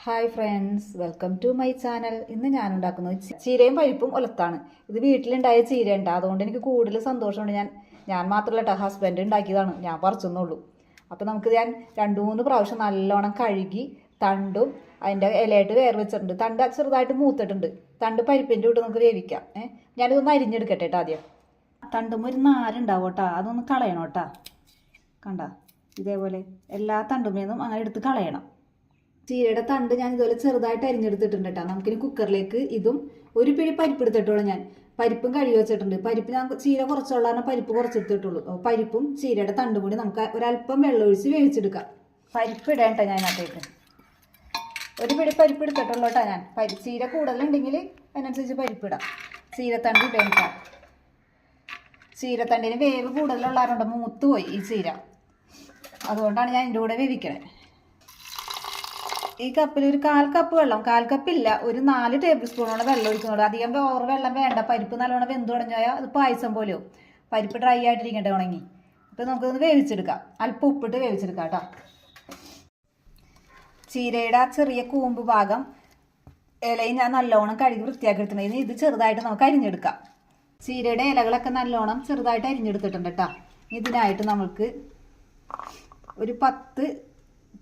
Hi friends, welcome to my channel. ഇന്ന് ഞാൻ ഉണ്ടാക്കുന്നത് ചീരയും പരിപ്പും ഒലത്താണ്. ഇത് വീട്ടിലുണ്ടായ ചീരയുണ്ട്, അതുകൊണ്ട് എനിക്ക് കൂടുതൽ സന്തോഷമുണ്ട്. ഞാൻ മാത്രമല്ല കേട്ടോ, ഹസ്ബൻഡ് ഉണ്ടാക്കിയതാണ്, ഞാൻ പറിച്ചെന്നുള്ളൂ. അപ്പോൾ നമുക്ക് ഞാൻ 2-3 പ്രാവശ്യം നല്ലോണം കഴുകി തണ്ടും അതിൻ്റെ ഇലയായിട്ട് വേറെ വെച്ചിട്ടുണ്ട്. തണ്ട് ചെറുതായിട്ട് മൂത്തിട്ടുണ്ട്. തണ്ട് പരിപ്പിൻ്റെ ഇട്ട് നമുക്ക് വേവിക്കാം. ഞാനിതൊന്ന് അരിഞ്ഞെടുക്കട്ടെ കേട്ടോ. ആദ്യം തണ്ടും ഒരു നാരുണ്ടാവും കേട്ടോ, അതൊന്ന് കളയണം കേട്ടോ. കണ്ട ഇതേപോലെ എല്ലാ തണ്ടുമേന്നും അങ്ങനെ എടുത്ത് കളയണം. ചീരയുടെ തണ്ട് ഞാൻ ഇതുപോലെ ചെറുതായിട്ട് അരിഞ്ഞെടുത്തിട്ടുണ്ട് കേട്ടോ. നമുക്കിനി കുക്കറിലേക്ക് ഇതും ഒരു പിടി പരിപ്പ് എടുത്തിട്ടുള്ളൂ. ഞാൻ പരിപ്പും കഴുകി വെച്ചിട്ടുണ്ട്. പരിപ്പ് ഞാൻ ചീര കുറച്ചുള്ളതാണ് പരിപ്പ് കുറച്ചെടുത്തിട്ടുള്ളൂ. പരിപ്പും ചീരയുടെ തണ്ടും കൂടി നമുക്ക് ഒരല്പം വെള്ളം ഒഴിച്ച് വേവിച്ചെടുക്കാം. പരിപ്പ് ഇടാം കേട്ടോ. ഞാൻ അതിനകത്തേക്ക് ഒരു പിടി പരിപ്പ് എടുത്തിട്ടുള്ളൂ കേട്ടോ. ഞാൻ ചീര കൂടുതലുണ്ടെങ്കിൽ അതിനനുസരിച്ച് പരിപ്പ് ഇടാം. ചീരത്തണ്ട് ഇടാം കേട്ടോ. ചീരത്തണ്ടിന് വേവ് കൂടുതലുള്ളവരുണ്ട്, മൂത്ത് പോയി ഈ ചീര, അതുകൊണ്ടാണ് ഞാൻ ഇതിൻ്റെ കൂടെ വേവിക്കണേ. ഈ കപ്പിൽ ഒരു 1/4 കപ്പ് വെള്ളം, 1/4 കപ്പില്ല, ഒരു 4 ടേബിൾ സ്പൂണോളം വെള്ളം ഒഴിക്കുന്നുള്ളൂ. അധികം ഓവർ വെള്ളം വേണ്ട. പരിപ്പ് നല്ലോണം വെന്ത് തുടങ്ങിയാൽ അത് പായസം പോലെയോ. പരിപ്പ് ഡ്രൈ ആയിട്ടിരിക്കട്ടെ, ഉണങ്ങി. അപ്പോൾ നമുക്കൊന്ന് വേവിച്ചെടുക്കാം. അല്പം ഉപ്പിട്ട് വേവിച്ചെടുക്കാം കേട്ടോ. ചീരയുടെ ആ ചെറിയ കൂമ്പ് ഭാഗം ഇലയും ഞാൻ നല്ലോണം കഴുകി വൃത്തിയാക്കി എടുത്തിട്ടുണ്ട്. ഇത് ചെറുതായിട്ട് നമുക്ക് അരിഞ്ഞെടുക്കാം. ചീരയുടെ ഇലകളൊക്കെ നല്ലോണം ചെറുതായിട്ട് അരിഞ്ഞെടുത്തിട്ടുണ്ട് കേട്ടോ. ഇതിനായിട്ട് നമുക്ക് ഒരു 10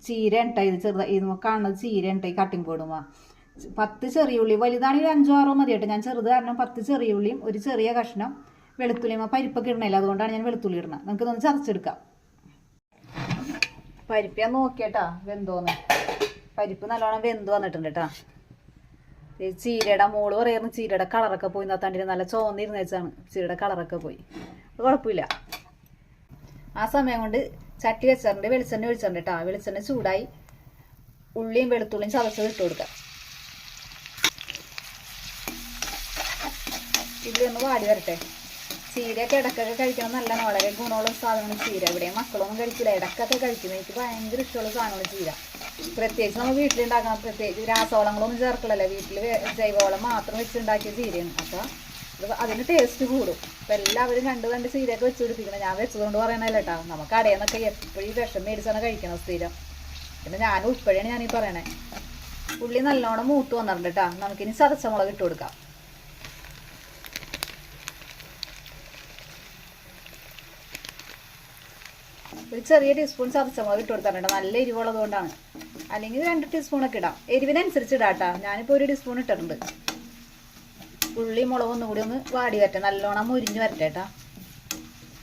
ചീര ഉണ്ടായി. ഇത് ചെറുതായി നമുക്ക് കാണുന്നത് ചീര ഉണ്ടായി. കട്ടിങ് ബോർഡുമാ 10 ചെറിയ ഉള്ളി, വലുതാണെങ്കിൽ 5-6 മതി കേട്ടോ. ഞാൻ ചെറുത് കാരണം 10 ചെറിയ ഉള്ളിയും ഒരു ചെറിയ കഷ്ണം വെളുത്തുള്ളിയും. പരിപ്പൊക്കെ ഇടണില്ല, അതുകൊണ്ടാണ് ഞാൻ വെളുത്തുള്ളി ഇടുന്നത്. നമുക്കിതൊന്ന് ചതച്ചെടുക്കാം. പരിപ്പ് ഞാൻ നോക്കിയേട്ടാ വെന്തോന്ന്. പരിപ്പ് നല്ലോണം വെന്ത് വന്നിട്ടുണ്ട് കേട്ടോ. ഈ ചീരയുടെ മോള് പറയുന്നത് ചീരയുടെ കളറൊക്കെ പോയി. തണ്ടിന് നല്ല ചോന്നിരുന്ന് വെച്ചാണ് ചീരയുടെ കളറൊക്കെ പോയി. കുഴപ്പമില്ല. ആ സമയം കൊണ്ട് ചട്ടി വെച്ചിട്ടുണ്ട്, വെളിച്ചെണ്ണ ഒഴിച്ചിട്ടുണ്ട് കേട്ടോ. വെളിച്ചെണ്ണ ചൂടായി ഉള്ളിയും വെളുത്തുള്ളിയും ചതച്ചത് ഇട്ട് കൊടുക്കാം. ഇതിലൊന്ന് വാടി വരട്ടെ. ചീരയൊക്കെ ഇടക്കൊക്കെ കഴിക്കണം നല്ലതാണ്, വളരെ ഗുണമുള്ള സാധനമാണ് ചീര. ഇവിടെ മക്കളൊന്നും കഴിക്കില്ല, ഇടക്കൊക്കെ കഴിക്കുന്നത്. എനിക്ക് ഭയങ്കര ഇഷ്ടമുള്ള സാധനമാണ് ചീര. പ്രത്യേകിച്ച് നമ്മൾ വീട്ടിലുണ്ടാക്കണം. പ്രത്യേകിച്ച് രാസവളങ്ങളൊന്നും ചേർക്കില്ലല്ലോ, വീട്ടിൽ ജൈവവളം മാത്രം വെച്ചുണ്ടാക്കിയ ചീരയാണ്. അപ്പോൾ അതിന് ടേസ്റ്റ് കൂടും. അപ്പം എല്ലാവരും 2 ചീരയൊക്കെ വെച്ച് പിടിപ്പിക്കണം. ഞാൻ വെച്ചതുകൊണ്ട് പറയണല്ലോ കേട്ടോ. നമുക്ക് കടയിൽ നിന്നൊക്കെ എപ്പോഴും വിഷം മേടിച്ചാണ് കഴിക്കണം സ്ഥിരം. പിന്നെ ഞാൻ ഉൾപ്പെടെയാണ് ഞാനീ പറയണേ. ഉള്ളി നല്ലോണം മൂത്ത് വന്നിട്ടുണ്ട് കേട്ടോ. നമുക്കിനി ചതച്ചമുളക് ഇട്ട് കൊടുക്കാം. ഒരു ചെറിയ ടീസ്പൂൺ ചതച്ചമുളക് ഇട്ട് കൊടുത്തിട്ടുണ്ട്. നല്ല എരിവുള്ളത് കൊണ്ടാണ്. അല്ലെങ്കിൽ 2 ടീസ്പൂണൊക്കെ ഇടാം. എരിവിനനുസരിച്ച് ഇടാം കേട്ടോ. ഞാനിപ്പോൾ 1 ടീസ്പൂൺ ഇട്ടിട്ടുണ്ട്. ഉള്ളി മുളക് ഒന്നും കൂടി ഒന്ന് വാടി വരട്ടെ, നല്ലോണം മുരിഞ്ഞ് വരട്ടെ കേട്ടോ.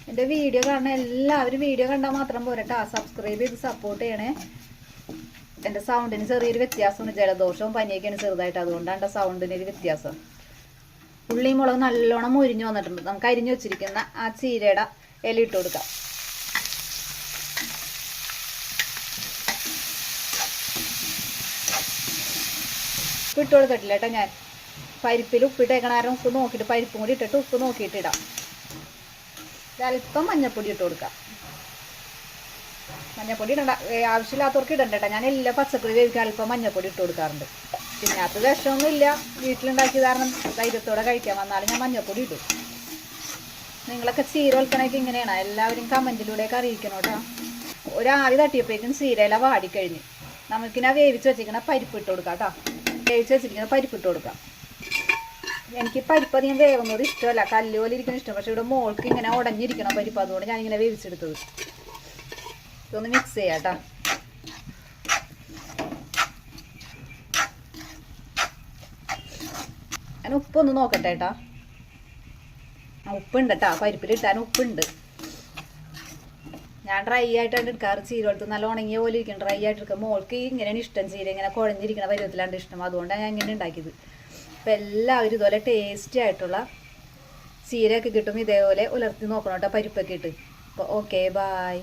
എൻ്റെ വീഡിയോ കാണുന്ന എല്ലാവരും വീഡിയോ കണ്ടാൽ മാത്രം പോരട്ടോ, സബ്സ്ക്രൈബ് ചെയ്ത് സപ്പോർട്ട് ചെയ്യണേ. എൻ്റെ സൗണ്ടിന് ചെറിയൊരു വ്യത്യാസമുണ്ട്. ജലദോഷവും പനിയൊക്കെയാണ് ചെറുതായിട്ട്, അതുകൊണ്ടാണ് എൻ്റെ സൗണ്ടിനൊരു വ്യത്യാസം. ഉള്ളി മുളക് നല്ലോണം മുരിഞ്ഞ് വന്നിട്ടുണ്ട്. നമുക്ക് അരിഞ്ഞു വെച്ചിരിക്കുന്ന ആ ചീരയുടെ ഇല ഇട്ട് കൊടുക്കാം. ഇട്ട് കൊടുത്തിട്ടില്ല കേട്ടോ. ഞാൻ പരിപ്പിൽ ഉപ്പിട്ടേക്കണാരം ഉപ്പ് നോക്കിയിട്ട് പരിപ്പും കൂടി ഇട്ടിട്ട് ഉപ്പ് നോക്കിയിട്ട് ഇടാം. അല്പം മഞ്ഞപ്പൊടി ഇട്ട് കൊടുക്കാം. മഞ്ഞപ്പൊടി ഇടണ്ട, ആവശ്യമില്ലാത്തവർക്ക് ഇടണ്ട കേട്ടോ. ഞാൻ എല്ലാ പച്ചക്കറി വേവിക്കാൻ അല്പം മഞ്ഞപ്പൊടി ഇട്ട് കൊടുക്കാറുണ്ട്. പിന്നെ അത് വിഷമൊന്നും ഇല്ല, വീട്ടിലുണ്ടാക്കിയ കാരണം ധൈര്യത്തോടെ കഴിക്കാൻ വന്നാലും ഞാൻ മഞ്ഞപ്പൊടി ഇടും. നിങ്ങളൊക്കെ ചീര വൽക്കണൊക്കെ ഇങ്ങനെയാണ്. എല്ലാവരും കമൻറ്റിലൂടെയൊക്കെ അറിയിക്കണം കേട്ടോ. ഒരാവി തട്ടിയപ്പോഴേക്കും ചീരയില വാടിക്കഴിഞ്ഞ് നമുക്കിനാ വേവിച്ച് വെച്ചിരിക്കണ പരിപ്പ് ഇട്ട് കൊടുക്കാം കേട്ടോ. വേവിച്ച് വെച്ചിരിക്കുന്ന പരിപ്പ് ഇട്ട് കൊടുക്കാം. എനിക്ക് പരിപ്പ് അധികം വേവുന്നത് ഇഷ്ടമല്ല, കല്ല് പോലെ ഇരിക്കുന്ന ഇഷ്ടം. പക്ഷെ ഇവിടെ മോൾക്ക് ഇങ്ങനെ ഉടഞ്ഞിരിക്കണം പരിപ്പ്, അതുകൊണ്ട് ഞാനിങ്ങനെ വേവിച്ചെടുത്തത്. ഇതൊന്ന് മിക്സ് ചെയ്യാം കേട്ടോ. ഞാൻ ഉപ്പൊന്ന് നോക്കട്ടെ കേട്ടോ. ഉപ്പുണ്ട് കേട്ടോ, പരിപ്പിലിട്ടാൻ ഉപ്പുണ്ട്. ഞാൻ ഡ്രൈ ആയിട്ടാണ് എടുക്കാറ്. ചീര എടുത്ത് നല്ല ഉണങ്ങിയ പോലെ ഇരിക്കണം, ഡ്രൈ ആയിട്ട് എടുക്കുക. മോൾക്ക് ഇങ്ങനെയാണ് ഇഷ്ടം, ചീര ഇങ്ങനെ കുഴഞ്ഞിരിക്കുന്ന പരുവത്തിലാണ് ഇഷ്ടം. അതുകൊണ്ടാണ് ഞാൻ ഇങ്ങനെ ഉണ്ടാക്കിയത്. അപ്പോൾ എല്ലാവരും ഇതുപോലെ ടേസ്റ്റി ആയിട്ടുള്ള ചീരയൊക്കെ കിട്ടും. ഇതേപോലെ ഉലർത്തി നോക്കണം കേട്ടോ, പരിപ്പൊക്കെ ഇട്ട്. അപ്പോൾ ഓക്കെ, ബായ്.